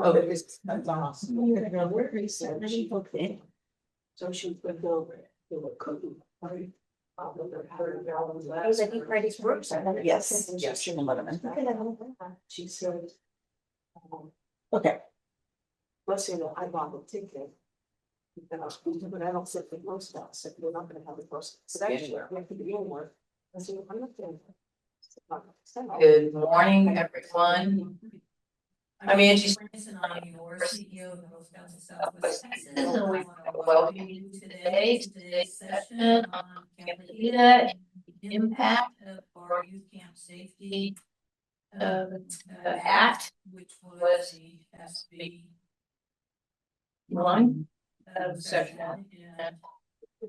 Oh, that's awesome. So she could go to a cookie, right? It was, I think, Friday's works. Yes, yes, in 11. She said, Okay. let's say that I bought a ticket. But I don't sit the post office, so we're not gonna have the post. So anywhere, we have to be in work. I said, I'm not doing that. Good morning, everyone. I'm Angie. And I'm your CEO of the Girl Scouts of Southwest Texas. And we want to welcome you today to today's session on Camp La Jita and the impact of our youth camp safety act, which was the SB 1 session. And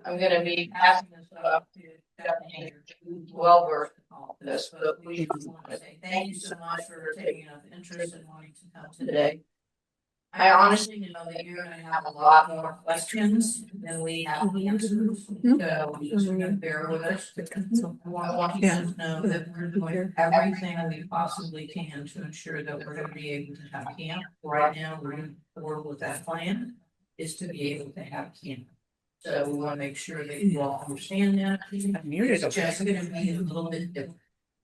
I'm going to be passing this up to Stephanie, who's well versed in all of this, but we want to say thank you so much for taking enough interest and wanting to come today. I honestly know that you're going to have a lot more questions than we have answers, so just going to bear with us. I want you to know that we're doing everything we possibly can to ensure that we're going to be able to have camp. Right now, we're going to work with that plan is to be able to have camp. So we want to make sure that you all understand that. It's just going to be a little bit different.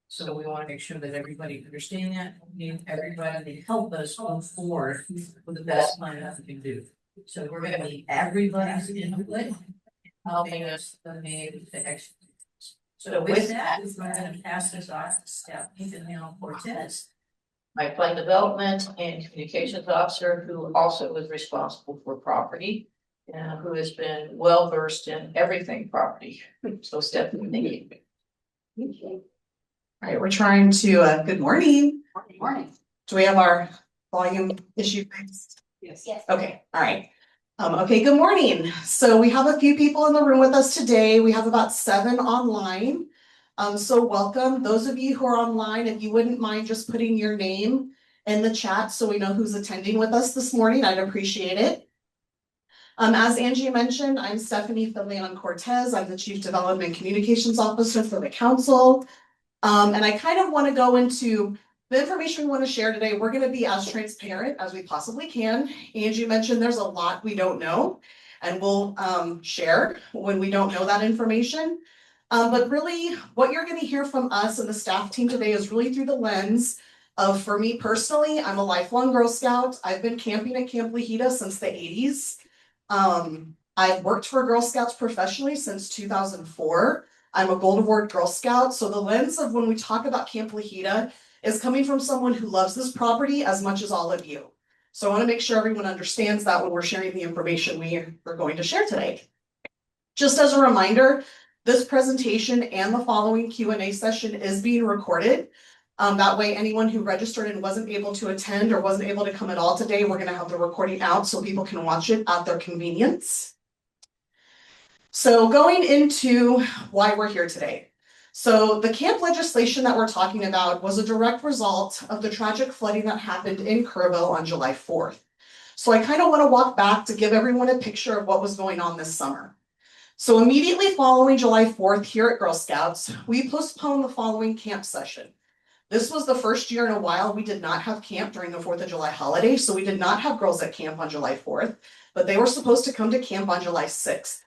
So we want to make sure that everybody understands that. We need everybody to help us move forward with the best plan that we can do. So we're going to need everybody's input, helping us to be able to execute. So with that, we're going to pass this off to Stephanie Cortez, my plan development and communications officer, who also is responsible for property. And who has been well versed in everything property. So Stephanie, thank you. All right, we're trying to, good morning. Good morning. Do we have our volume issue fixed? Yes. Okay, all right. Okay, good morning. So we have a few people in the room with us today. We have about 7 online. So welcome. Those of you who are online, if you wouldn't mind just putting your name in the chat so we know who's attending with us this morning, I'd appreciate it. As Angie mentioned, I'm Stephanie Cortez. I'm the Chief Development and Communications Officer for the council. And I kind of want to go into the information we want to share today. We're going to be as transparent as we possibly can. Angie mentioned there's a lot we don't know, and we'll share when we don't know that information. But really, what you're going to hear from us and the staff team today is really through the lens of, for me personally, I'm a lifelong Girl Scout. I've been camping at Camp La Jita since the 80s. I've worked for Girl Scouts professionally since 2004. I'm a Gold Award Girl Scout. So the lens of when we talk about Camp La Jita is coming from someone who loves this property as much as all of you. So I want to make sure everyone understands that when we're sharing the information we're going to share today. Just as a reminder, this presentation and the following Q&A session is being recorded. That way, anyone who registered and wasn't able to attend or wasn't able to come at all today, we're going to have the recording out so people can watch it at their convenience. So going into why we're here today. So the camp legislation that we're talking about was a direct result of the tragic flooding that happened in Kerrville on July 4th. So I kind of want to walk back to give everyone a picture of what was going on this summer. So immediately following July 4th here at Girl Scouts, we postponed the following camp session. This was the first year in a while we did not have camp during the 4th of July holiday, so we did not have girls at camp on July 4th, but they were supposed to come to camp on July 6th.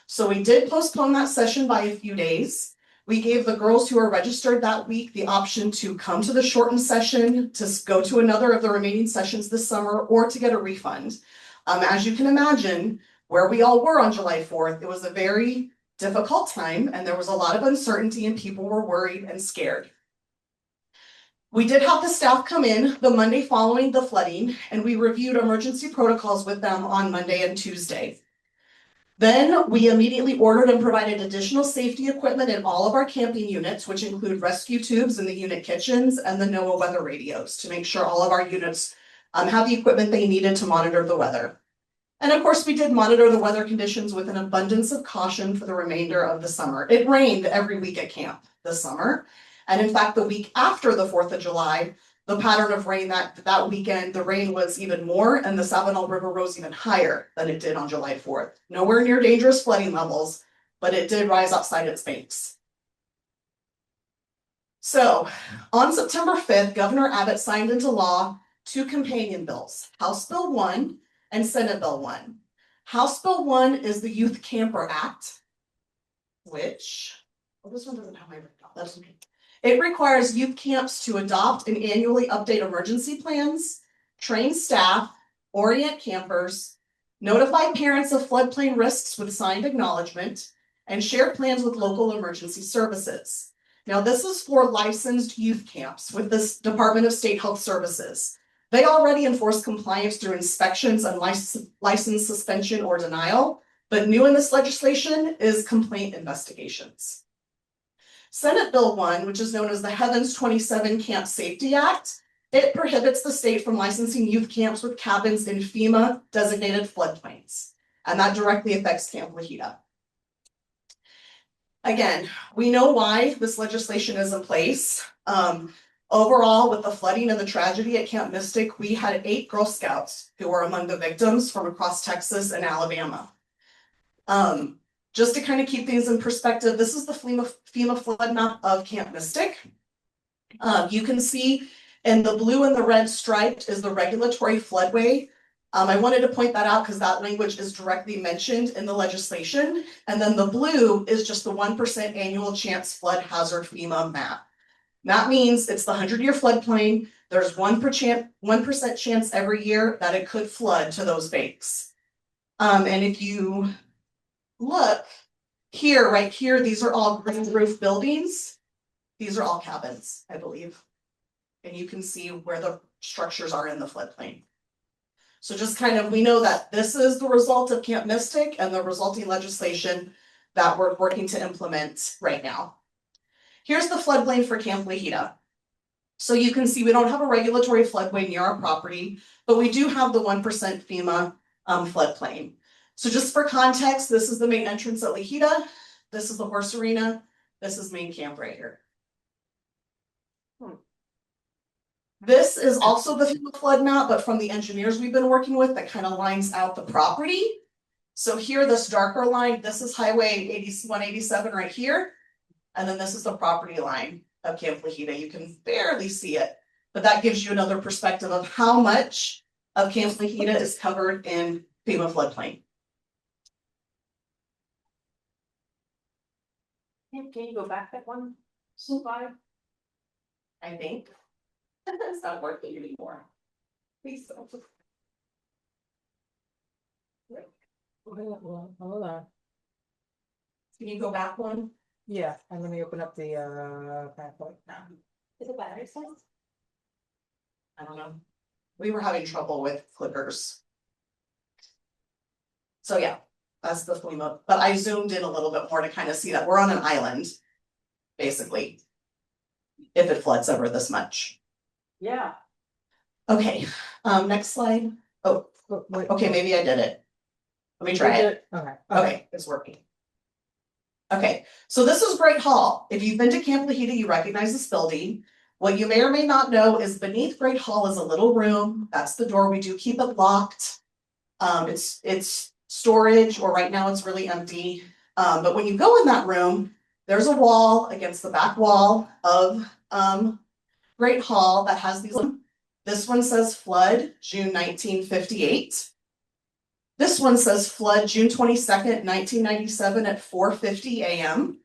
So we did postpone that session by a few days. We gave the girls who are registered that week the option to come to the shortened session, to go to another of the remaining sessions this summer, or to get a refund. As you can imagine, where we all were on July 4th, it was a very difficult time, and there was a lot of uncertainty, and people were worried and scared. We did have the staff come in the Monday following the flooding, and we reviewed emergency protocols with them on Monday and Tuesday. Then we immediately ordered and provided additional safety equipment in all of our camping units, which include rescue tubes in the unit kitchens and the NOAA weather radios, to make sure all of our units have the equipment they needed to monitor the weather. And of course, we did monitor the weather conditions with an abundance of caution for the remainder of the summer. It rained every week at camp this summer. And in fact, the week after the 4th of July, the pattern of rain that weekend, the rain was even more, and the Sabinal River rose even higher than it did on July 4th. Nowhere near dangerous flooding levels, but it did rise outside its banks. So on September 5th, Governor Abbott signed into law two companion bills, House Bill 1 and Senate Bill 1. House Bill 1 is the Youth Camper Act, which, well, this one doesn't have my breakdown. That's okay. It requires youth camps to adopt and annually update emergency plans, train staff, orient campers, notify parents of floodplain risks with signed acknowledgement, and share plans with local emergency services. Now, this is for licensed youth camps with this Department of State Health Services. They already enforce compliance through inspections and license suspension or denial, but new in this legislation is complaint investigations. Senate Bill 1, which is known as the Heavens 27 Camp Safety Act, it prohibits the state from licensing youth camps with cabins in FEMA designated floodplains, and that directly affects Camp La Jita. Again, we know why this legislation is in place. Overall, with the flooding and the tragedy at Camp Mystic, we had 8 Girl Scouts who were among the victims from across Texas and Alabama. Just to kind of keep things in perspective, this is the FEMA flood map of Camp Mystic. You can see in the blue and the red striped is the regulatory floodway. I wanted to point that out because that language is directly mentioned in the legislation. And then the blue is just the 1% annual chance flood hazard FEMA map. That means it's the 100-year floodplain. There's 1% chance every year that it could flood to those banks. And if you look here, right here, these are all green roof buildings. These are all cabins, I believe. And you can see where the structures are in the floodplain. So just kind of, we know that this is the result of Camp Mystic and the resulting legislation that we're working to implement right now. Here's the floodplain for Camp La Jita. So you can see we don't have a regulatory floodway near our property, but we do have the 1% FEMA floodplain. So just for context, this is the main entrance at La Jita. This is the horse arena. This is main camp right here. This is also the FEMA flood map, but from the engineers we've been working with that kind of lines out the property. So here, this darker line, this is Highway 187 right here. And then this is the property line of Camp La Jita. You can barely see it, but that gives you another perspective of how much of Camp La Jita is covered in FEMA floodplain. Can you go back that one slide? I think. It's not working anymore. Please don't. Hold on. Can you go back one? Yeah, and let me open up the PowerPoint now. Is it battery size? I don't know. We were having trouble with clickers. So yeah, that's the FEMA, but I zoomed in a little bit more to kind of see that we're on an island, basically, if it floods over this much. Yeah. Okay, next slide. Oh, Wait. okay, maybe I did it. Let me try it. Okay. Okay, it's working. Okay, so this is Great Hall. If you've been to Camp La Jita, you recognize this building. What you may or may not know is beneath Great Hall is a little room. That's the door. We do keep it locked. It's storage, or right now it's really empty. But when you go in that room, there's a wall against the back wall of Great Hall that has these. This one says flood June 1958. This one says flood June 22nd, 1997 at 4:50 a.m.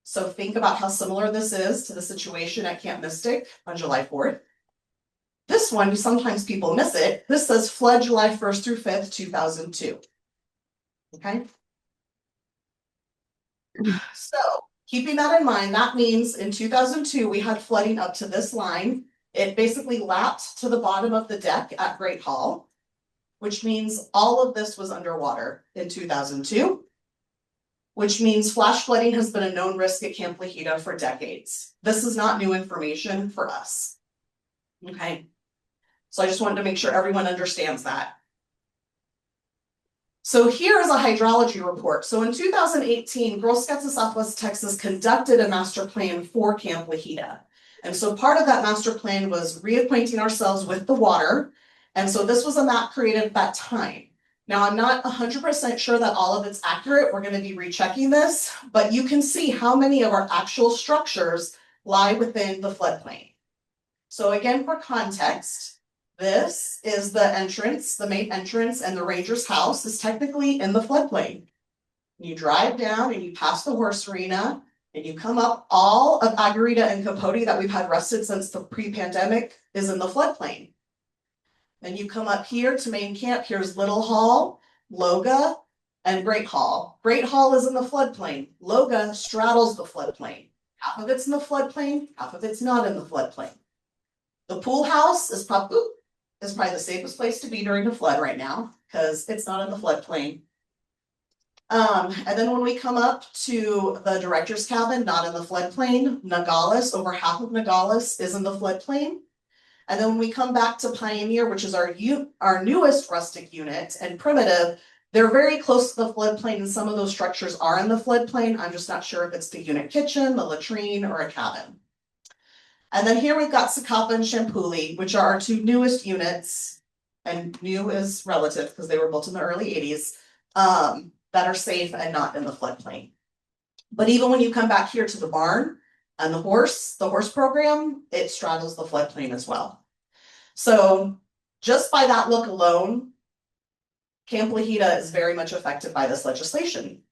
So think about how similar this is to the situation at Camp Mystic on July 4th. This one, sometimes people miss it. This says flood July 1st through 5th, 2002. Okay. So keeping that in mind, that means in 2002, we had flooding up to this line. It basically lapped to the bottom of the deck at Great Hall, which means all of this was underwater in 2002, which means flash flooding has been a known risk at Camp La Jita for decades. This is not new information for us. Okay. So I just wanted to make sure everyone understands that. So here is a hydrology report. So in 2018, Girl Scouts of Southwest Texas conducted a master plan for Camp La Jita. And so part of that master plan was reacquainting ourselves with the water. And so this was a map created at that time. Now I'm not 100% sure that all of it's accurate. We're going to be rechecking this, but you can see how many of our actual structures lie within the floodplain. So again, for context, This is the entrance, the main entrance, and the ranger's house is technically in the floodplain. You drive down and you pass the horse arena and you come up, all of Agarita and Capote that we've had rested since the pre-pandemic is in the floodplain. Then you come up here to main camp, here's Little Hall, Loga, and Great Hall. Great Hall is in the floodplain. Loga straddles the floodplain. Half of it's in the floodplain, half of it's not in the floodplain. The pool house is probably the safest place to be during the flood right now, because it's not in the floodplain. And then when we come up to the director's cabin, not in the floodplain, Nogales, over half of Nogales is in the floodplain. And then when we come back to Pioneer, which is our newest rustic unit, and Primitive, they're very close to the floodplain, and some of those structures are in the floodplain. I'm just not sure if it's the unit kitchen, the latrine, or a cabin. And then here we've got Sakapa and Champuli, which are our two newest units, and new is relative because they were built in the early 80s, that are safe and not in the floodplain. But even when you come back here to the barn and the horse program, it straddles the floodplain as well. So just by that look alone, Camp La Jita is very much affected by this legislation.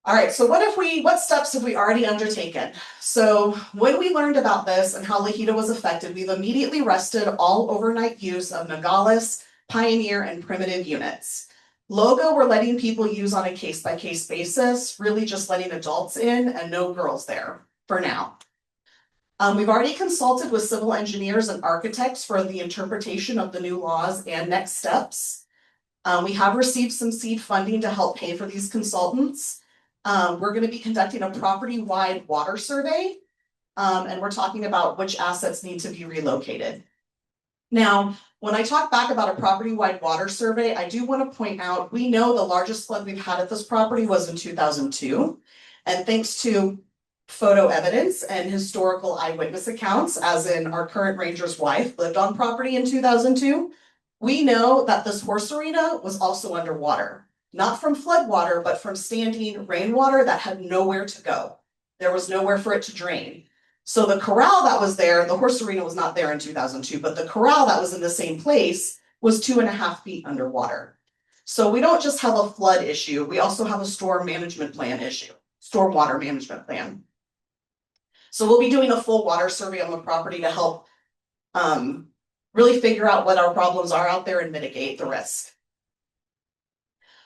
All right, so what steps have we already undertaken? So when we learned about this and how La Jita was affected, we've immediately rested all overnight use of Nogales, Pioneer, and Primitive units. Logo, we're letting people use on a case-by-case basis, really just letting adults in and no girls there for now. We've already consulted with civil engineers and architects for the interpretation of the new laws and next steps. We have received some seed funding to help pay for these consultants. We're going to be conducting a property-wide water survey, and we're talking about which assets need to be relocated. Now, when I talk back about a property-wide water survey, I do want to point out, we know the largest flood we've had at this property was in 2002. And thanks to photo evidence and historical eyewitness accounts, as in our current ranger's wife lived on property in 2002, we know that this horse arena was also underwater. Not from flood water, but from standing rainwater that had nowhere to go. There was nowhere for it to drain. So the corral that was there, the horse arena was not there in 2002, but the corral that was in the same place was 2.5 feet underwater. So we don't just have a flood issue, we also have a storm management plan issue, stormwater management plan. So we'll be doing a full water survey on the property to help really figure out what our problems are out there and mitigate the risk.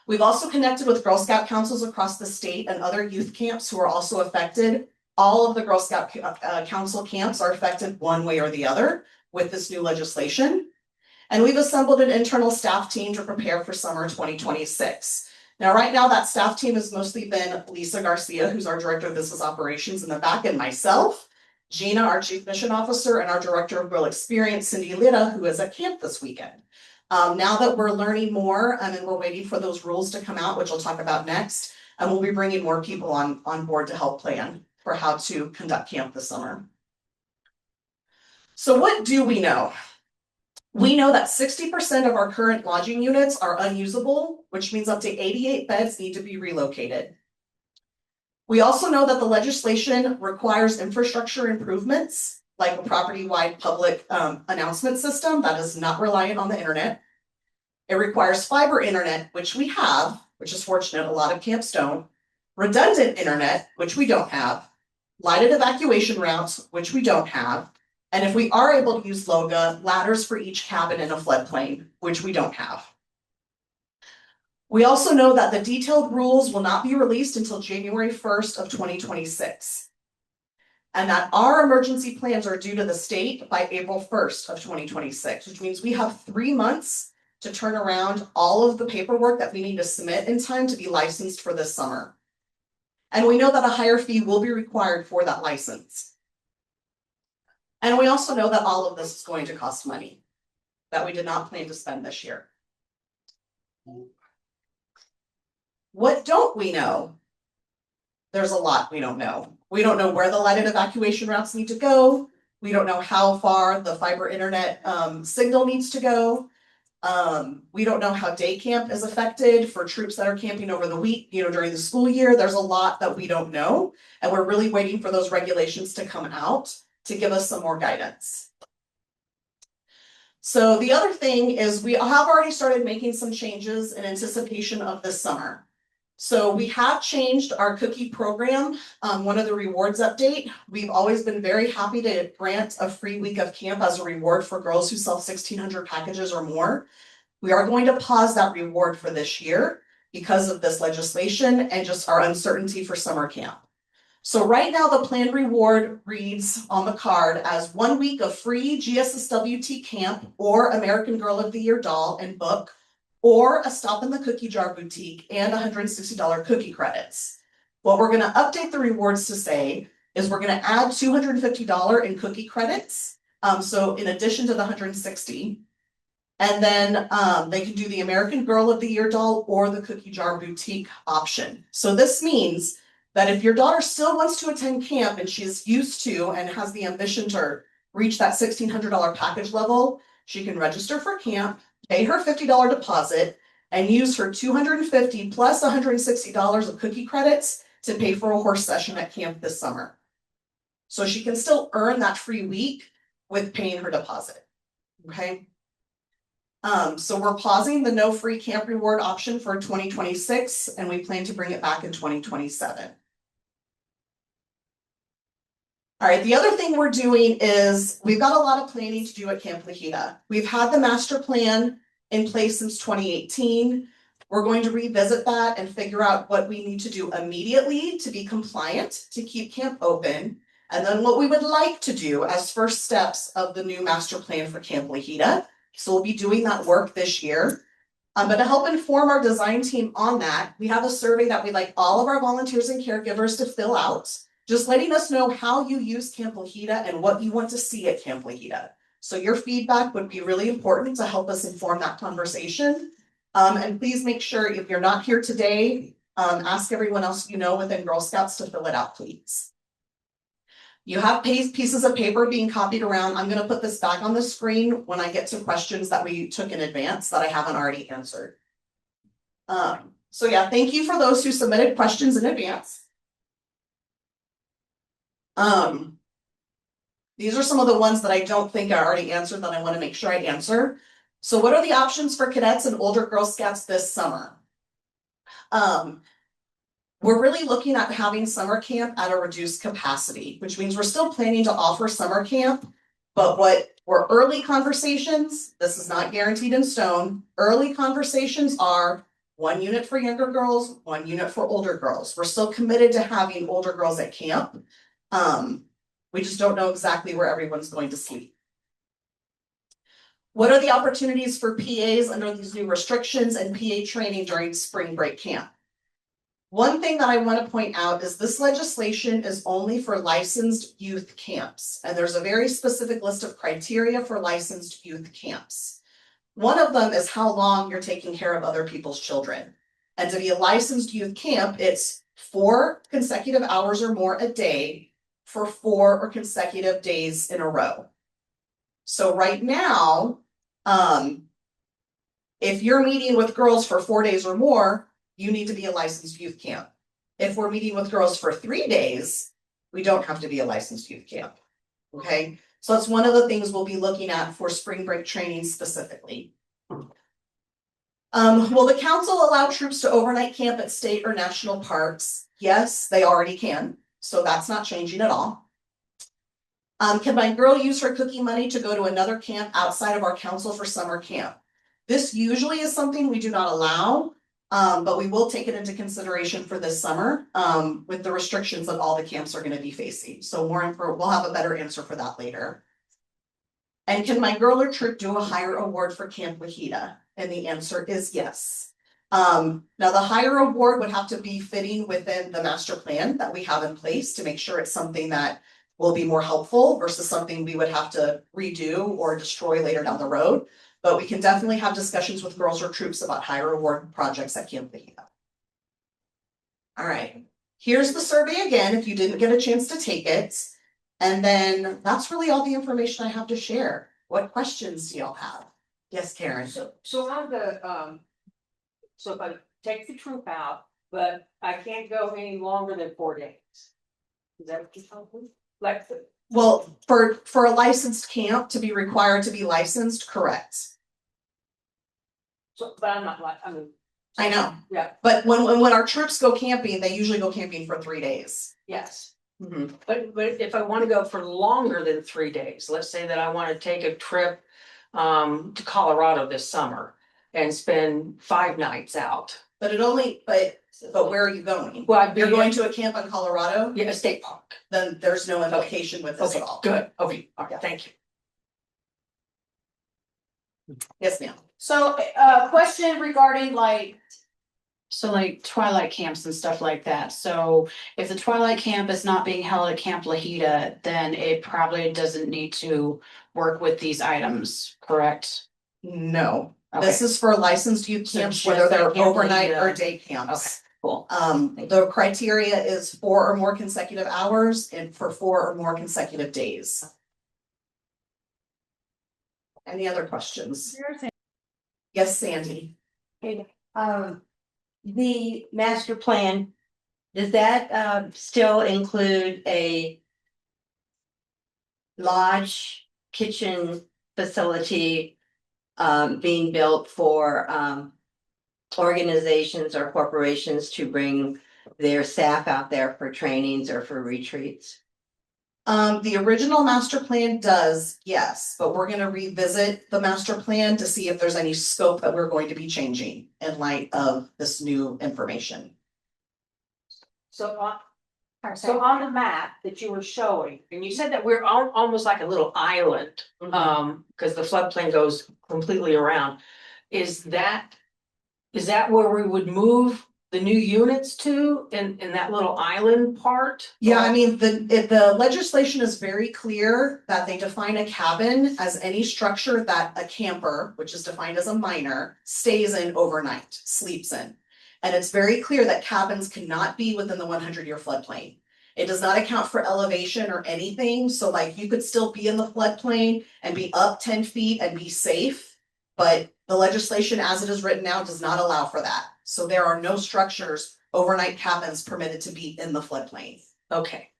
We've also connected with Girl Scout councils across the state and other youth camps who are also affected. All of the Girl Scout Council camps are affected one way or the other with this new legislation. And we've assembled an internal staff team to prepare for summer 2026. Now, right now, that staff team has mostly been Lisa Garcia, who's our Director of Business Operations in the back, and myself, Gina, our Chief Mission Officer, and our Director of Girl Experience, Cindy Lita, who is at camp this weekend. Now that we're learning more and we're waiting for those rules to come out, which I'll talk about next, and we'll be bringing more people on board to help plan for how to conduct camp this summer. So what do we know? We know that 60% of our current lodging units are unusable, which means up to 88 beds need to be relocated. We also know that the legislation requires infrastructure improvements, like a property-wide public announcement system that is not reliant on the internet. It requires fiber internet, which we have, which is fortunate, a lot of camps don't. Redundant internet, which we don't have. Lighted evacuation routes, which we don't have. And if we are able to use LOGA, ladders for each cabin in a floodplain, which we don't have. We also know that the detailed rules will not be released until January 1st of 2026. And that our emergency plans are due to the state by April 1st of 2026, which means we have 3 months to turn around all of the paperwork that we need to submit in time to be licensed for this summer. And we know that a higher fee will be required for that license. And we also know that all of this is going to cost money that we did not plan to spend this year. What don't we know? There's a lot we don't know. We don't know where the lighted evacuation routes need to go. We don't know how far the fiber internet signal needs to go. We don't know how day camp is affected for troops that are camping over the week, during the school year. There's a lot that we don't know, and we're really waiting for those regulations to come out to give us some more guidance. So the other thing is we have already started making some changes in anticipation of this summer. So we have changed our cookie program, one of the rewards update. We've always been very happy to grant a free week of camp as a reward for girls who sell 1,600 packages or more. We are going to pause that reward for this year because of this legislation and just our uncertainty for summer camp. So right now, the planned reward reads on the card as 1 week of free GSSWT camp or American Girl of the Year doll and book, or a stop in the cookie jar boutique and $160 cookie credits. What we're gonna update the rewards to say is we're gonna add $250 in cookie credits. So in addition to the 160, and then they can do the American Girl of the Year doll or the cookie jar boutique option. So this means that if your daughter still wants to attend camp and she's used to and has the ambition to reach that $1,600 package level, she can register for camp, pay her $50 deposit, and use her $250 plus $160 of cookie credits to pay for a horse session at camp this summer. So she can still earn that free week with paying her deposit, okay? So we're pausing the no free camp reward option for 2026, and we plan to bring it back in 2027. All right, the other thing we're doing is we've got a lot of planning to do at Camp La Jita. We've had the master plan in place since 2018. We're going to revisit that and figure out what we need to do immediately to be compliant to keep camp open. And then what we would like to do as first steps of the new master plan for Camp La Jita. So we'll be doing that work this year. But to help inform our design team on that, we have a survey that we'd like all of our volunteers and caregivers to fill out, just letting us know how you use Camp La Jita and what you want to see at Camp La Jita. So your feedback would be really important to help us inform that conversation. And please make sure if you're not here today, ask everyone else you know within Girl Scouts to fill it out, please. You have pieces of paper being copied around. I'm going to put this back on the screen when I get to questions that we took in advance that I haven't already answered. So yeah, thank you for those who submitted questions in advance. These are some of the ones that I don't think I already answered that I want to make sure I answer. So what are the options for cadets and older Girl Scouts this summer? We're really looking at having summer camp at a reduced capacity, which means we're still planning to offer summer camp, but what were early conversations, this is not guaranteed in stone, early conversations are 1 unit for younger girls, 1 unit for older girls. We're still committed to having older girls at camp. We just don't know exactly where everyone's going to sleep. What are the opportunities for PAs under these new restrictions and PA training during spring break camp? One thing that I want to point out is this legislation is only for licensed youth camps, and there's a very specific list of criteria for licensed youth camps. One of them is how long you're taking care of other people's children. And to be a licensed youth camp, it's 4 consecutive hours or more a day for 4 or consecutive days in a row. So right now, if you're meeting with girls for 4 days or more, you need to be a licensed youth camp. If we're meeting with girls for 3 days, we don't have to be a licensed youth camp, okay? So that's one of the things we'll be looking at for spring break training specifically. Will the council allow troops to overnight camp at state or national parks? Yes, they already can, so that's not changing at all. Can my girl use her cookie money to go to another camp outside of our council for summer camp? This usually is something we do not allow. But we will take it into consideration for this summer with the restrictions that all the camps are going to be facing. So we'll have a better answer for that later. And can my girl or troop do a higher award for Camp La Jita? And the answer is yes. Now the higher award would have to be fitting within the master plan that we have in place to make sure it's something that will be more helpful versus something we would have to redo or destroy later down the road. But we can definitely have discussions with girls or troops about higher award projects at Camp La Jita. All right, here's the survey again, if you didn't get a chance to take it. And then that's really all the information I have to share. What questions do y'all have? Yes, Karen. So on the, so if I take the troop out, but I can't go any longer than 4 days. Is that what you're talking? Like, Well, for a licensed camp to be required to be licensed, correct. So, but I'm not like, I mean. I know. Yeah, But when our troops go camping, they usually go camping for 3 days. Yes, Mhm. but if I wanna go for longer than 3 days, let's say that I wanna take a trip to Colorado this summer and spend 5 nights out. But where are you going? Well, I'd be You're going to a camp in Colorado, Yeah, a state park. then there's no implication with this Okay, at all. good, okay, all Yeah. right, thank you. Yes, ma'am. So, question regarding like. So like twilight camps and stuff like that, so if the twilight camp is not being held at Camp La Jita, then it probably doesn't need to work with these items, correct? No, Okay. this is for licensed youth So camps, just whether they're like Camp overnight or Lahita. day camps. Cool. The criteria is 4 or more consecutive hours and for 4 or more consecutive days. Any other questions? Yes, Sandy. The master plan, does that still include a lodge kitchen facility being built for organizations or corporations to bring their staff out there for trainings or for retreats? The original master plan does, yes, but we're gonna revisit the master plan to see if there's any scope that we're going to be changing in light of this new information. so on the map that you were showing, And you said that we're almost like a little island, cause the floodplain goes completely around. Is that where we would move the new units to, in that little island part? Yeah, I mean, the legislation is very clear that they define a cabin as any structure that a camper, which is defined as a minor, stays in overnight, sleeps in. And it's very clear that cabins cannot be within the 100-year floodplain. It does not account for elevation or anything, so like you could still be in the floodplain and be up 10 feet and be safe. But the legislation as it is written now does not allow for that. So there are no structures, overnight cabins permitted to be in the floodplain. Okay,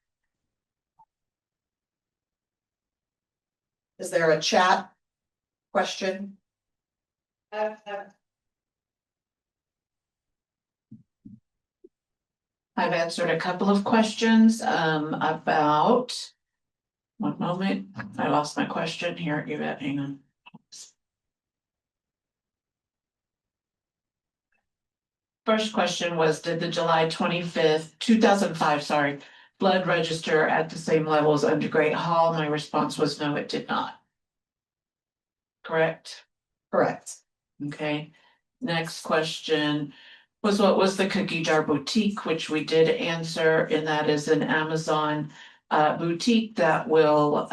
Is there a chat question? I've answered a couple of questions, about. One moment, I lost my question here, hang on. First question was, did the July 25th, 2005, sorry, flood register at the same level as under Great Hall? My response was no, it did not. Correct? Correct. Okay, next question was, what was the cookie jar boutique, which we did answer, and that is an Amazon boutique that will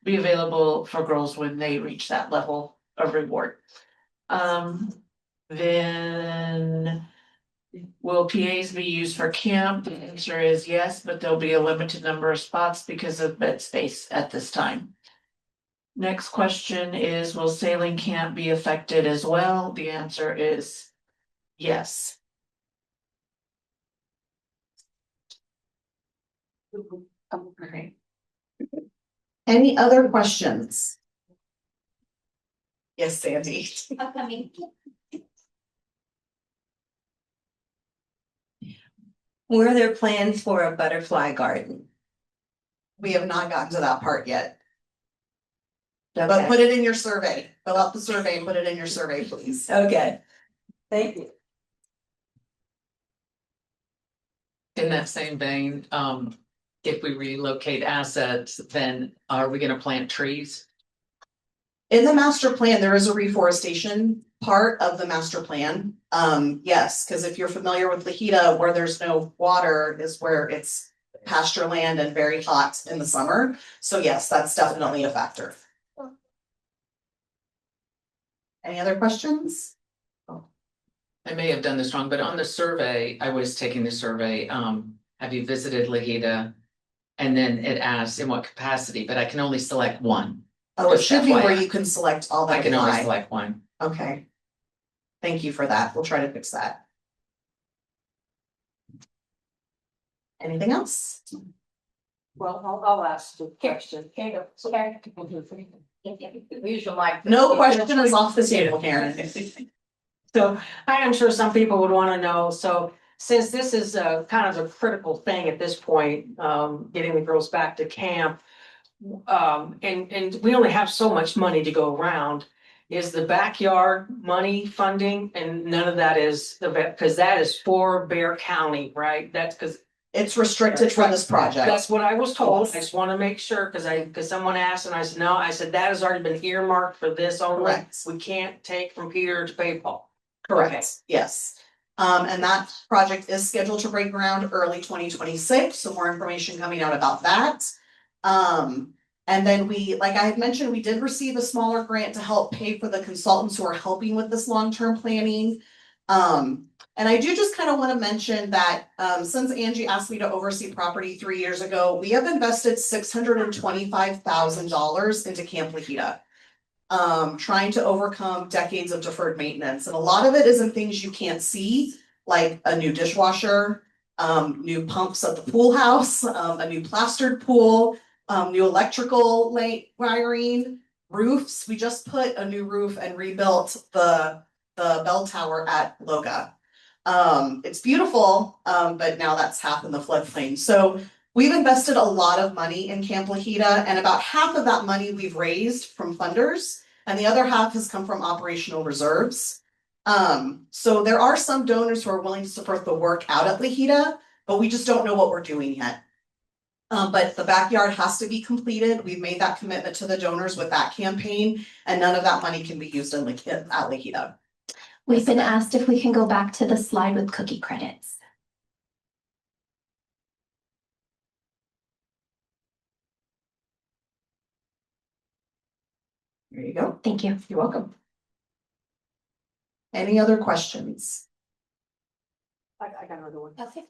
be available for girls when they reach that level of reward. Then will PAs be used for camp? The answer is yes, but there'll be a limited number of spots because of bed space at this time. Next question is, will sailing camp be affected as well? The answer is yes. okay. Any other questions? Yes, Sandy. Were there plans for a butterfly garden? We have not gotten to that part yet, but Okay, put it in your survey. Fill out the survey and put it in your survey, please. okay, thank you. In that same vein, if we relocate assets, then are we gonna plant trees? In the master plan, there is a reforestation part of the master plan. Yes, because if you're familiar with La Jita, where there's no water is where it's pasture land and very hot in the summer. So yes, that's definitely a factor. Any other questions? I may have done this wrong, but on the survey, I was taking the survey, have you visited La Jita? And then it asks in what capacity, but I can only select one. Oh, it Just should be where FYI. you can select all that I can only apply. select one. Okay. Thank you for that. We'll try to fix that. Anything else? Well, I'll ask the question. Here you go. Use your mic. No question is off the table, Karen. So I'm sure some people would want to know, so since this is a kind of a critical thing at this point, getting the girls back to camp. And we only have so much money to go around. Is the backyard money funding and none of that is because that is for Bear County, right? That's because It's restricted for this project. that's what I was told. I just want to make sure because someone asked and I said, no, I said that has already been earmarked for this only. Correct. We can't take from Peter to pay Paul. Correct, yes. And that project is scheduled to break ground early 2026, so more information coming out about that. And then we, like I had mentioned, we did receive a smaller grant to help pay for the consultants who are helping with this long-term planning. And I do just kind of want to mention that, since Angie asked me to oversee property 3 years ago, we have invested $625,000 into Camp La Jita. Trying to overcome decades of deferred maintenance. And a lot of it isn't things you can't see, like a new dishwasher, new pumps at the pool house, a new plastered pool, new electrical wiring, roofs. We just put a new roof and rebuilt the bell tower at Loga. It's beautiful, but now that's half in the floodplain. So we've invested a lot of money in Camp La Jita, and about half of that money we've raised from funders, and the other half has come from operational reserves. So there are some donors who are willing to support the work out at La Jita, but we just don't know what we're doing yet. But the backyard has to be completed. We've made that commitment to the donors with that campaign, and none of that money can be used at La Jita. We've been asked if we can go back to the slide with cookie credits. There you go. Thank you. You're welcome. Any other questions? I got another one. Okay.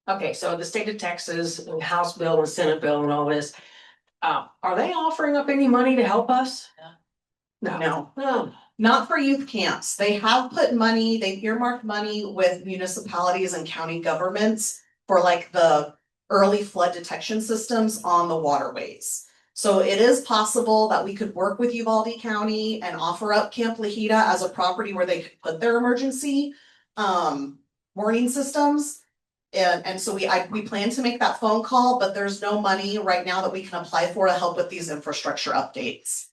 Okay, so the state of Texas, and House bill and Senate bill and all this, are they offering up any money to help us? No. No. Not for youth camps. They have put money, they've earmarked money with municipalities and county governments for like the early flood detection systems on the waterways. So it is possible that we could work with Uvalde County and offer up Camp La Jita as a property where they could put their emergency warning systems. And so we plan to make that phone call, but there's no money right now that we can apply for to help with these infrastructure updates.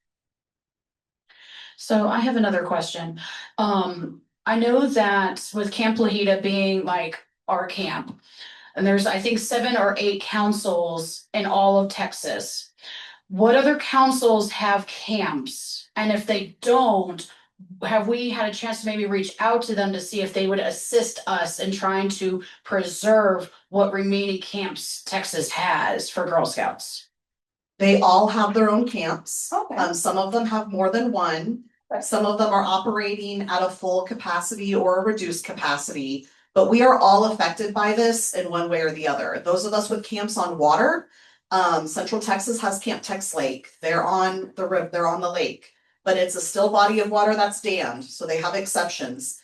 So I have another question. I know that with Camp La Jita being like our camp, and there's, I think, 7 or 8 councils in all of Texas. What other councils have camps? And if they don't, have we had a chance to maybe reach out to them to see if they would assist us in trying to preserve what remaining camps Texas has for Girl Scouts? They all have their own camps. Okay. Some of them have more than one. Some of them are operating at a full capacity or a reduced capacity, but we are all affected by this in one way or the other. Those of us with camps on water, Central Texas has Camp Tex Lake. They're on the lake, but it's a still body of water that's dammed, so they have exceptions.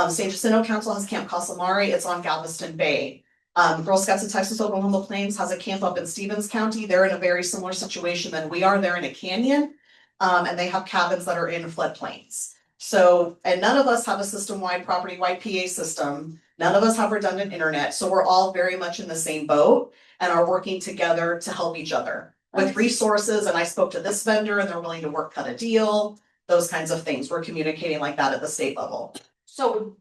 San Jacinto Council has Camp Casamare. It's on Galveston Bay. Girl Scouts of Texas Oklahoma Plains has a camp up in Stevens County. They're in a very similar situation than we are. They're in a canyon. And they have cabins that are in floodplains. So, and none of us have a system-wide, property-wide PA system. None of us have redundant internet. So we're all very much in the same boat and are working together to help each other with resources. And I spoke to this vendor and they're willing to cut a deal, those kinds of things. We're communicating like that at the state level. So,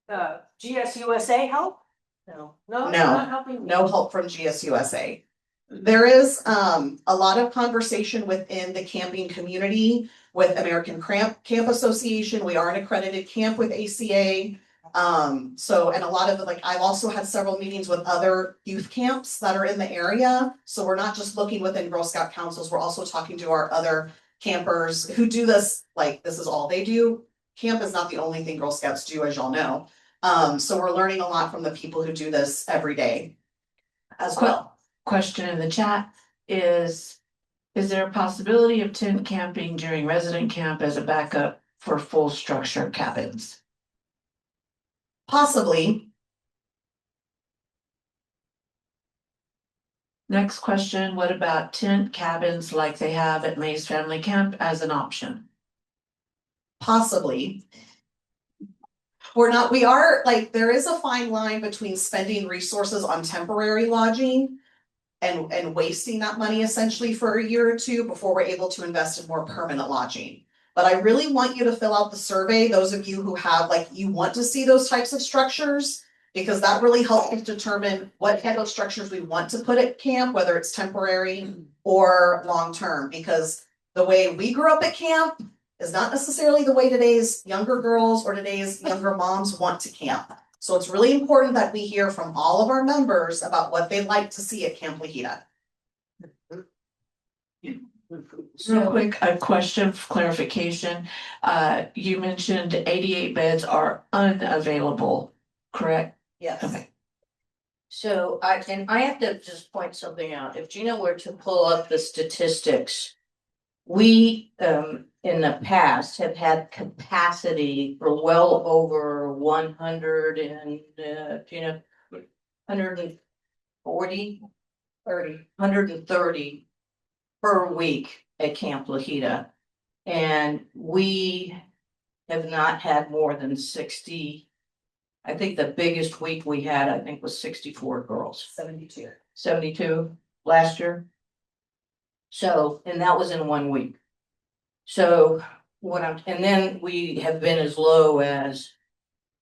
GSUSA help? No. No. Not helping. No help from GSUSA. There is a lot of conversation within the camping community with American Camp Association. We are an accredited camp with ACA. So, and a lot of it, like I've also had several meetings with other youth camps that are in the area. So we're not just looking within Girl Scout councils, we're also talking to our other campers who do this, like this is all they do. Camp is not the only thing Girl Scouts do, as y'all know. So we're learning a lot from the people who do this every day as well. Question in the chat is there a possibility of tent camping during resident camp as a backup for full structure cabins? Possibly. Next question, what about tent cabins like they have at May's Family Camp as an option? Possibly. We are, like, there is a fine line between spending resources on temporary lodging and wasting that money essentially for a year or two before we're able to invest in more permanent lodging. But I really want you to fill out the survey, those of you who have, like, you want to see those types of structures, because that really helps us determine what type of structures we want to put at camp, whether it's temporary or long-term, because the way we grew up at camp is not necessarily the way today's younger girls or today's younger moms want to camp. So it's really important that we hear from all of our members about what they'd like to see at Camp La Jita. Real quick, a question for clarification. You mentioned 88 beds are unavailable, correct? Yes. Okay. So I have to just point something out. If Gina were to pull up the statistics, we in the past have had capacity for well over 100 and Gina, 140, 130 per week at Camp La Jita. And we have not had more than 60. I think the biggest week we had, I think, was 64 girls. 72 last year. So, and that was in 1 week. So and then we have been as low as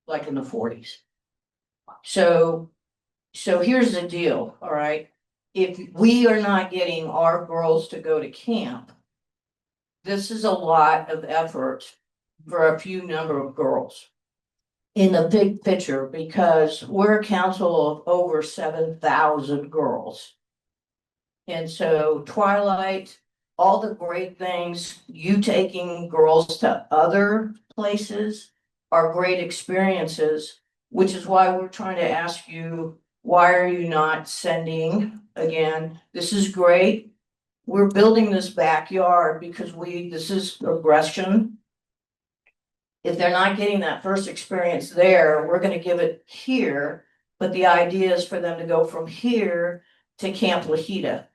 like in the 40s. So here's the deal, all right? If we are not getting our girls to go to camp, this is a lot of effort for a few number of girls in the big picture, because we're a council of over 7,000 girls. And so Twilight, all the great things, you taking girls to other places are great experiences, which is why we're trying to ask you, why are you not sending? Again, this is great. We're building this backyard because this is aggression. If they're not getting that first experience there, we're going to give it here. But the idea is for them to go from here to Camp La Jita.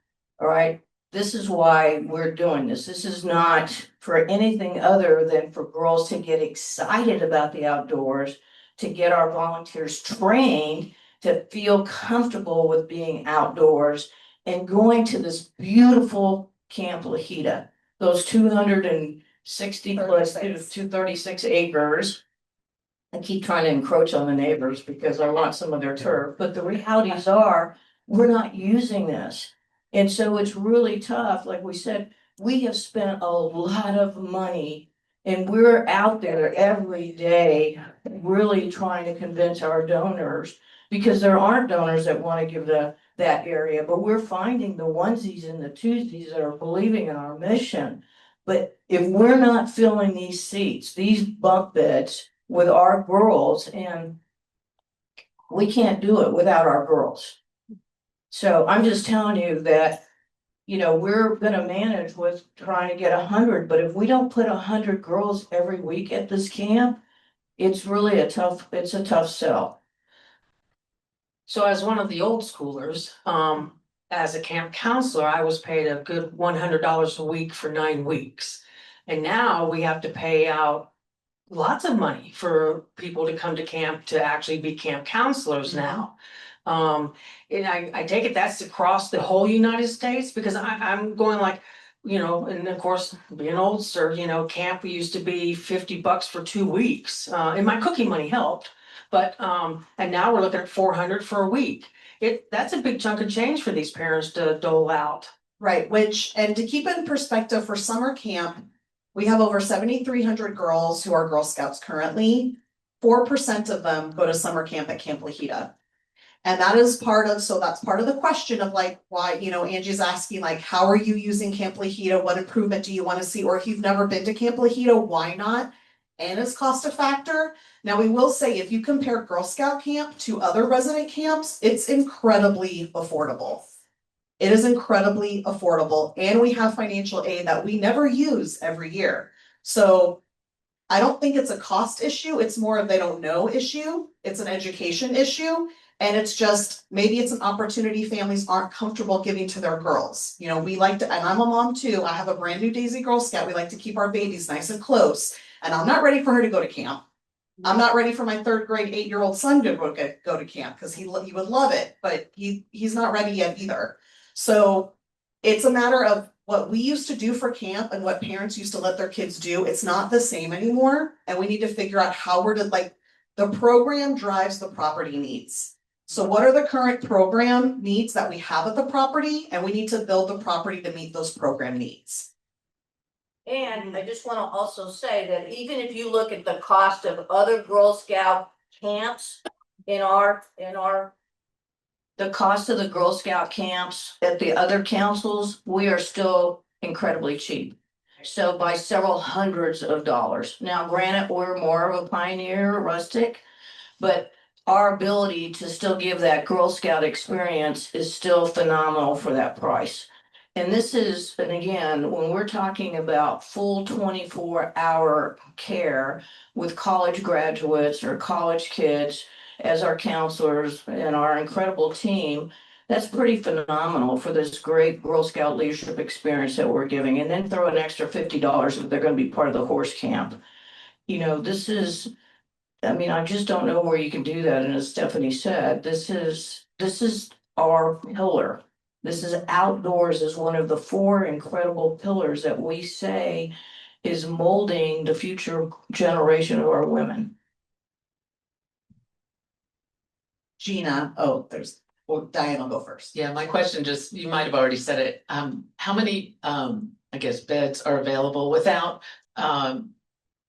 All right. This is why we're doing this. This is not for anything other than for girls to get excited about the outdoors, to get our volunteers trained, to feel comfortable with being outdoors and going to this beautiful Camp La Jita. Those 260 plus 236 acres. I keep trying to encroach on the neighbors because I want some of their turf, but the realities are we're not using this. And so it's really tough. Like we said, we have spent a lot of money and we're out there every day really trying to convince our donors, because there aren't donors that want to give that area, but we're finding the onesies and the twosies that are believing in our mission. But if we're not filling these seats, these bunk beds with our girls, and we can't do it without our girls. So I'm just telling you that, we're gonna manage with trying to get 100, but if we don't put 100 girls every week at this camp, it's really a tough sell. So as one of the old schoolers, as a camp counselor, I was paid a good $100 a week for 9 weeks. And now we have to pay out lots of money for people to come to camp to actually be camp counselors now. And I take it that's across the whole United States, because I'm going like, and of course, being oldster, camp used to be $50 for 2 weeks. And my cooking money helped, but, and now we're looking at 400 for a week. That's a big chunk of change for these parents to dole out. Right, and to keep it in perspective, for summer camp, we have over 7,300 girls who are Girl Scouts currently. 4% of them go to summer camp at Camp La Jita. And that's part of the question of like, why, Angie's asking like, how are you using Camp La Jita? What improvement do you want to see? Or if you've never been to Camp La Jita, why not? And is cost a factor? Now, we will say, if you compare Girl Scout camp to other resident camps, it's incredibly affordable. It is incredibly affordable, and we have financial aid that we never use every year. So I don't think it's a cost issue. It's more of they don't know issue. It's an education issue. And it's just, maybe it's an opportunity families aren't comfortable giving to their girls. You know, we like to, and I'm a mom too, I have a brand new Daisy Girl Scout, we like to keep our babies nice and close. And I'm not ready for her to go to camp. I'm not ready for my 3rd grade 8-year-old son to go to camp, because he would love it, but he's not ready yet either. So it's a matter of what we used to do for camp and what parents used to let their kids do. It's not the same anymore, and we need to figure out how we're to, like, the program drives the property needs. So what are the current program needs that we have at the property, and we need to build the property to meet those program needs. And I just wanna also say that even if you look at the cost of other Girl Scout camps in our. The cost of the Girl Scout camps at the other councils, we are still incredibly cheap. So by several hundreds of dollars. Now granted, we're more of a pioneer rustic, but our ability to still give that Girl Scout experience is still phenomenal for that price. And this is, and again, when we're talking about full 24-hour care with college graduates or college kids as our counselors and our incredible team, that's pretty phenomenal for this great Girl Scout leadership experience that we're giving. And then throw an extra $50 if they're going to be part of the horse camp. You know, this is, I mean, I just don't know where you can do that. And as Stephanie said, this is our pillar. This is outdoors is one of the 4 incredible pillars that we say is molding the future generation of our women. Gina, Diane will go first. Yeah, my question just, you might have already said it. How many, I guess, beds are available without,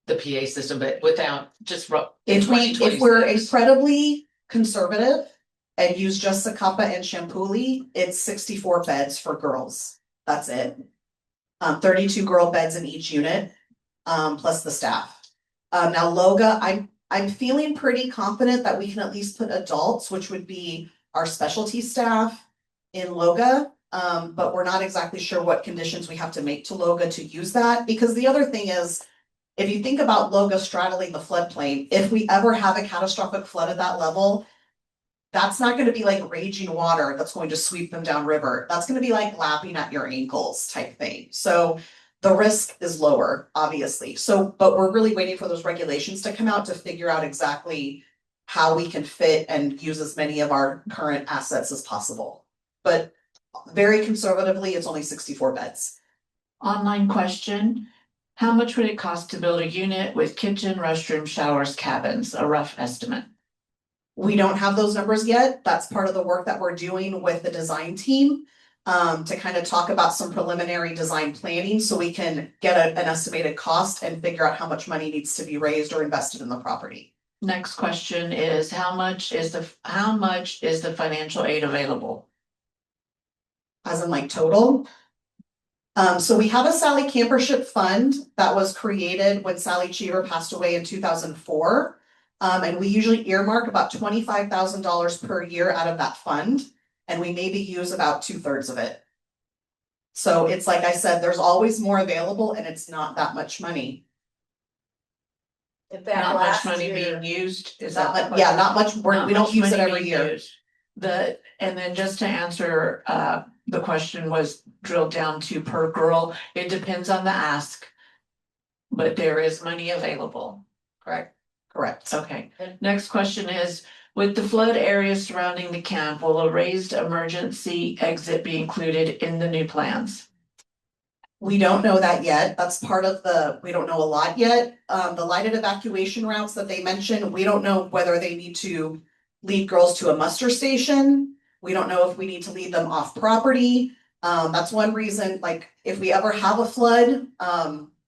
the PA system, but without just If we're incredibly conservative and use just Zacapa and Champouli, it's 64 beds for girls. That's it. 32 girl beds in each unit, plus the staff. Now Loga, I'm feeling pretty confident that we can at least put adults, which would be our specialty staff in Loga. But we're not exactly sure what conditions we have to make to Loga to use that, because the other thing is, if you think about Loga straddling the floodplain, if we ever have a catastrophic flood at that level, that's not gonna be like raging water that's going to sweep them downriver. That's gonna be like lapping at your ankles type thing. So the risk is lower, obviously. So, but we're really waiting for those regulations to come out to figure out exactly how we can fit and use as many of our current assets as possible. But very conservatively, it's only 64 beds. Online question. How much would it cost to build a unit with kitchen, restroom, showers, cabins? A rough estimate. We don't have those numbers yet. That's part of the work that we're doing with the design team. To kind of talk about some preliminary design planning so we can get an estimated cost and figure out how much money needs to be raised or invested in the property. Next question is how much is the financial aid available? As in like total. So we have a Sally Campership Fund that was created when Sally Cheever passed away in 2004. And we usually earmark about $25,000 per year out of that fund. And we maybe use about 2/3 of it. So it's like I said, there's always more available and it's not that much money. In fact, Not much last money year, being used, is Not that? much, yeah, not much, Not we don't much use it money every being year. used. And then just to answer, the question was drilled down to per girl, it depends on the ask. But there is money available, correct? Correct. Okay, next question is, with the flood area surrounding the camp, will a raised emergency exit be included in the new plans? We don't know that yet. That's part of we don't know a lot yet. The lighted evacuation routes that they mentioned, we don't know whether they need to lead girls to a muster station. We don't know if we need to lead them off property. That's one reason, like, if we ever have a flood,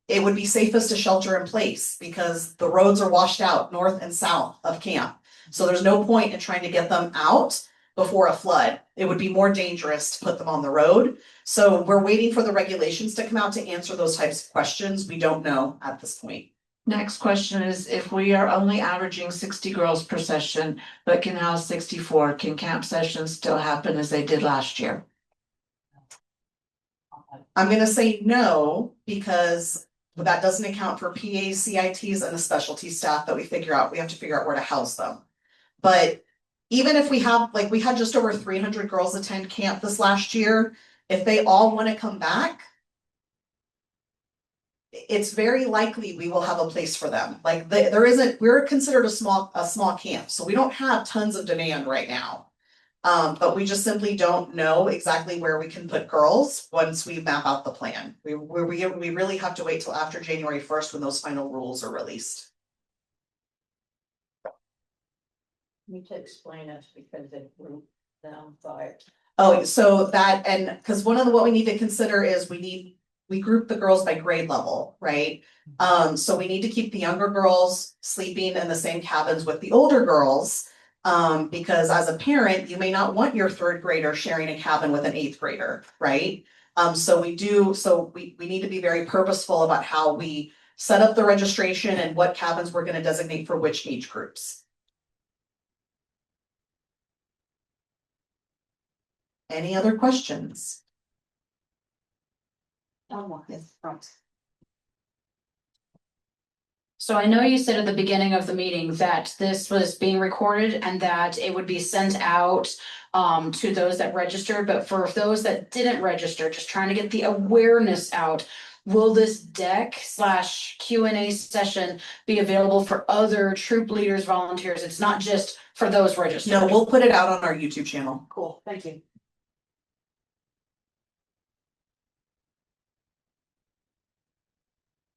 it would be safest to shelter in place because the roads are washed out north and south of camp. So there's no point in trying to get them out before a flood. It would be more dangerous to put them on the road. So we're waiting for the regulations to come out to answer those types of questions. We don't know at this point. Next question is, if we are only averaging 60 girls per session, but can house 64, can camp sessions still happen as they did last year? I'm gonna say no, because that doesn't account for PAs, CITs, and the specialty staff that we have to figure out where to house them. But even if we have, like, we had just over 300 girls attend camp this last year, if they all want to come back, it's very likely we will have a place for them. Like, there isn't, we're considered a small camp, so we don't have tons of demand right now. But we just simply don't know exactly where we can put girls once we map out the plan. We really have to wait till after January 1st when those final rules are released. Need to explain us because they grew down by. Oh, so that, and because one of what we need to consider is we group the girls by grade level, right? So we need to keep the younger girls sleeping in the same cabins with the older girls. Because as a parent, you may not want your 3rd grader sharing a cabin with an 8th grader, right? So we need to be very purposeful about how we set up the registration and what cabins we're going to designate for which age groups. Any other questions? So I know you said at the beginning of the meeting that this was being recorded and that it would be sent out to those that registered, but for those that didn't register, just trying to get the awareness out. Will this deck / Q&A session be available for other troop leaders, volunteers? It's not just for those registered. No, we'll put it out on our YouTube channel. Cool, thank you.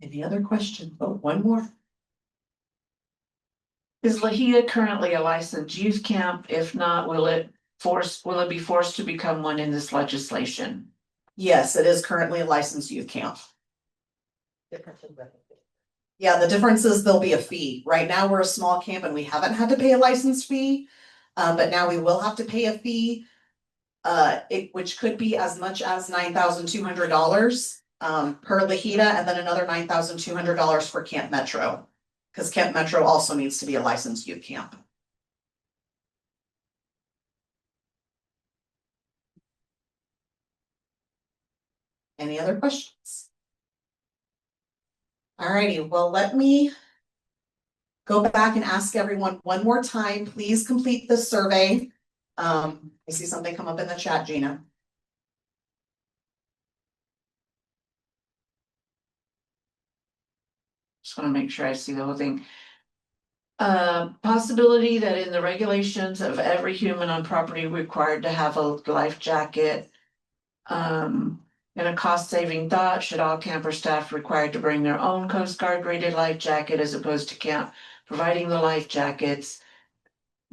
Any other questions? Oh, one more. Is La Jita currently a licensed youth camp? If not, will it be forced to become one in this legislation? Yes, it is currently a licensed youth camp. Yeah, the difference is there'll be a fee. Right now, we're a small camp and we haven't had to pay a license fee. But now we will have to pay a fee. Which could be as much as $9,200 per La Jita, and then another $9,200 for Camp Metro. Because Camp Metro also needs to be a licensed youth camp. Any other questions? Alrighty, well, let me go back and ask everyone one more time. Please complete this survey. I see something come up in the chat, Gina. Just want to make sure I see the whole thing. Possibility that in the regulations of every human on property required to have a life jacket. And a cost-saving thought, should all camper staff required to bring their own Coast Guard rated life jacket as opposed to camp providing the life jackets?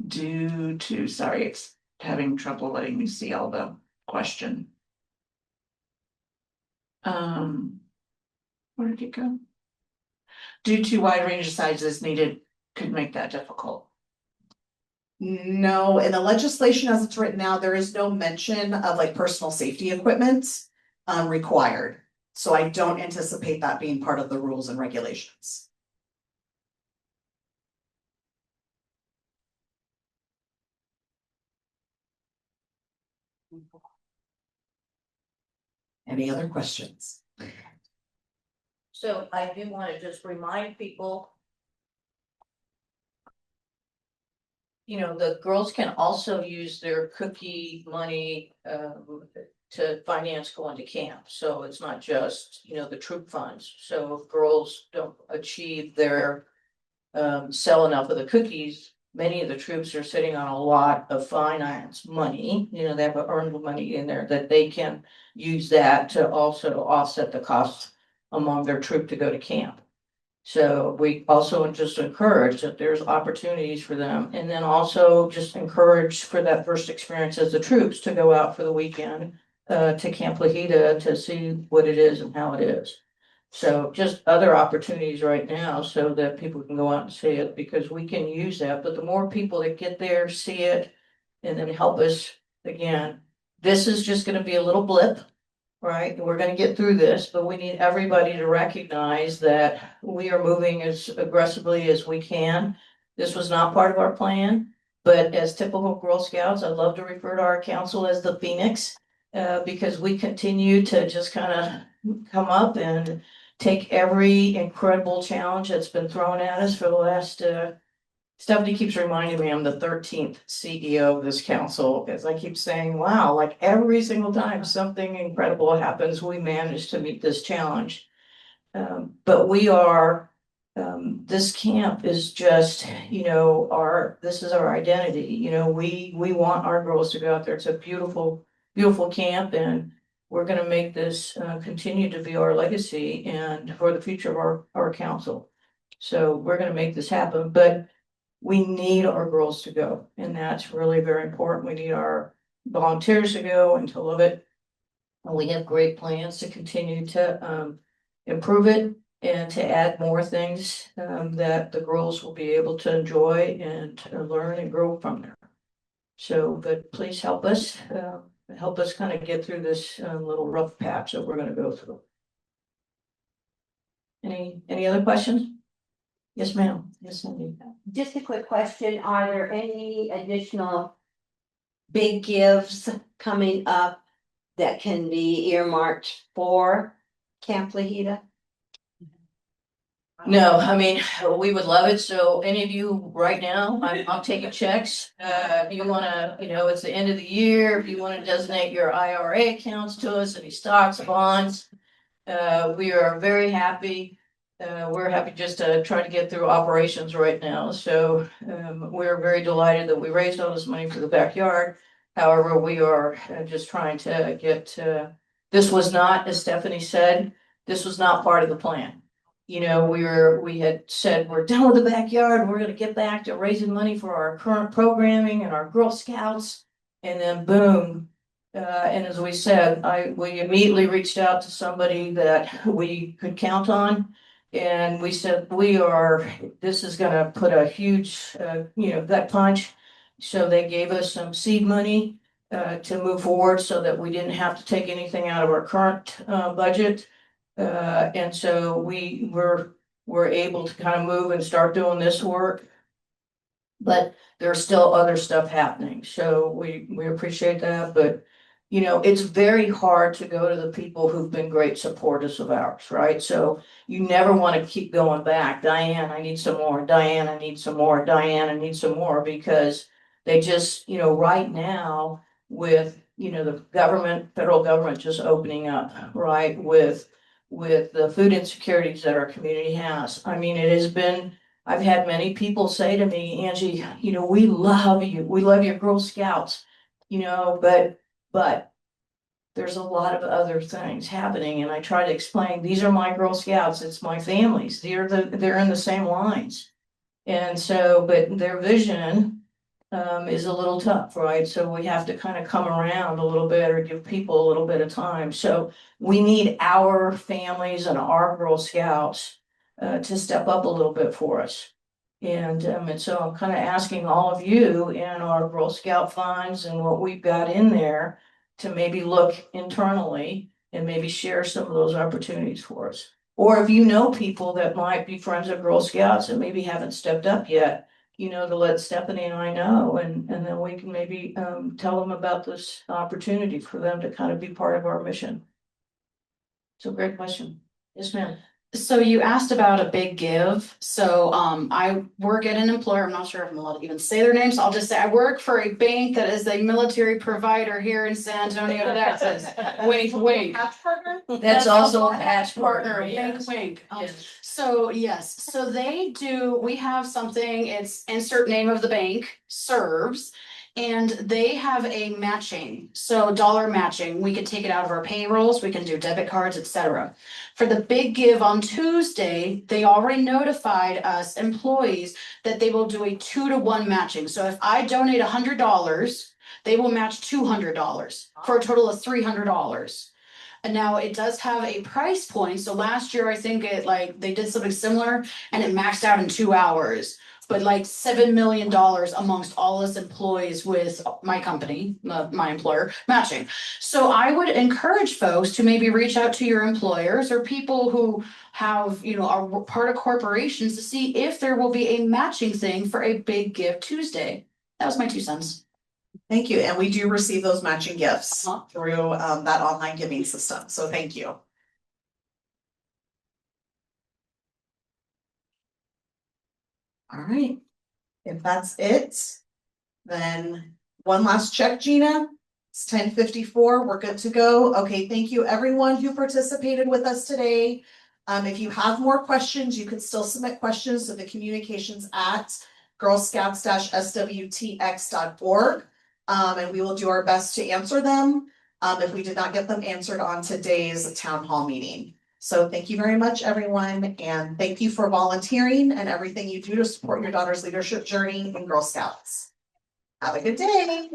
Due to, sorry, it's having trouble letting me see all the question. Where did it go? Due to wide range of sizes needed could make that difficult. No, in the legislation as it's written now, there is no mention of like personal safety equipment required. So I don't anticipate that being part of the rules and regulations. Any other questions? So I do want to just remind people. You know, the girls can also use their cookie money to finance going to camp. So it's not just, you know, the troop funds. So if girls don't achieve their sell enough of the cookies, many of the troops are sitting on a lot of finance money. You know, they have earned money in there that they can use that to also offset the costs among their troop to go to camp. So we also just encourage that there's opportunities for them, and then also just encourage for that first experience as the troops to go out for the weekend to Camp La Jita to see what it is and how it is. So just other opportunities right now so that people can go out and see it, because we can use that, but the more people that get there, see it, and then help us again. This is just gonna be a little blip. Right, we're gonna get through this, but we need everybody to recognize that we are moving as aggressively as we can. This was not part of our plan, but as typical Girl Scouts, I love to refer to our council as the Phoenix. Because we continue to just kind of come up and take every incredible challenge that's been thrown at us for the last Stephanie keeps reminding me I'm the 13th CEO of this council, as I keep saying, wow, like every single time something incredible happens, we manage to meet this challenge. But we are, this camp is just, this is our identity, we want our girls to go out there. It's a beautiful, beautiful camp, and we're gonna make this, continue to be our legacy and for the future of our council. So we're gonna make this happen, but we need our girls to go, and that's really very important. We need our volunteers to go and to love it. And we have great plans to continue to improve it and to add more things that the girls will be able to enjoy and to learn and grow from there. So, but please help us kind of get through this little rough patch that we're gonna go through. Any other questions? Yes, ma'am. Yes, Cindy. Just a quick question, are there any additional big gifts coming up that can be earmarked for Camp La Jita? No, I mean, we would love it. So any of you right now, I'm taking checks. If you wanna, it's the end of the year, if you wanna designate your IRA accounts to us, any stocks, bonds. We are very happy. We're happy just to try to get through operations right now. So we're very delighted that we raised all this money for the backyard. However, we are just trying to get, this was not, as Stephanie said, this was not part of the plan. We had said, we're done with the backyard, we're gonna get back to raising money for our current programming and our Girl Scouts. And then boom, and as we said, we immediately reached out to somebody that we could count on. And we said, this is gonna put a huge, gut punch. So they gave us some seed money to move forward so that we didn't have to take anything out of our current budget. And so we're able to kind of move and start doing this work. But there's still other stuff happening, so we appreciate that, but it's very hard to go to the people who've been great supporters of ours, right? So you never want to keep going back. Diane, I need some more. Diane, I need some more. Diane, I need some more, because they just, right now with, the federal government just opening up, right? With the food insecurities that our community has. I mean, it has been, I've had many people say to me, Angie, we love you. We love your Girl Scouts, but there's a lot of other things happening, and I try to explain, these are my Girl Scouts, it's my families, they're in the same lines. And so, but their vision is a little tough, right? So we have to kind of come around a little bit or give people a little bit of time. So we need our families and our Girl Scouts to step up a little bit for us. And so I'm kind of asking all of you in our Girl Scout funds and what we've got in there to maybe look internally and maybe share some of those opportunities for us. Or if you know people that might be friends of Girl Scouts and maybe haven't stepped up yet, to let Stephanie and I know, and then we can maybe tell them about this opportunity for them to kind of be part of our mission. So great question. Yes, ma'am. So you asked about a big give. So I work at an employer. I'm not sure if I'm allowed to even say their names. I'll just say I work for a bank that is a military provider here in San Antonio, Texas. Wink, wink. That's also a hash Partner, partner. wink, Yes. wink. Yes. So yes, so we have something, it's insert name of the bank, serves. And they have a matching, so dollar matching, we could take it out of our payrolls, we can do debit cards, etc. For the big give on Tuesday, they already notified us employees that they will do a 2-to-1 matching. So if I donate $100, they will match $200 for a total of $300. And now it does have a price point. So last year, I think they did something similar and it maxed out in 2 hours. But like $7 million amongst all us employees with my company, my employer, matching. So I would encourage folks to maybe reach out to your employers or people who have, are part of corporations to see if there will be a matching thing for a big give Tuesday. That was my 2 cents. Thank you, and we do receive those matching gifts through that online giving system, so thank you. All right, If that's it, then one last check, Gina. It's 10:54. We're good to go. Okay, thank you everyone who participated with us today. If you have more questions, you can still submit questions to the communications at girlscouts-swtx.org. And we will do our best to answer them. If we did not get them answered on today's town hall meeting. So thank you very much, everyone, and thank you for volunteering and everything you do to support your daughter's leadership journey in Girl Scouts. Have a good day.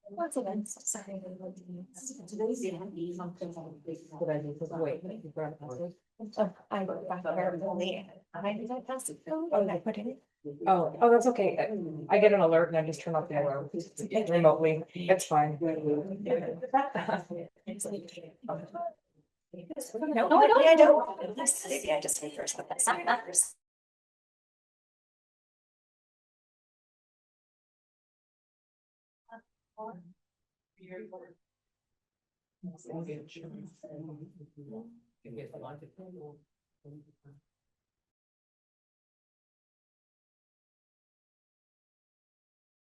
What's events? Sorry. Today's the I got there early. I did I pass it? Oh, I put it in. Oh, that's okay. I get an alert and I just turn off the alarm remotely. It's fine. No, I don't. Maybe I just say first, but that's not matters.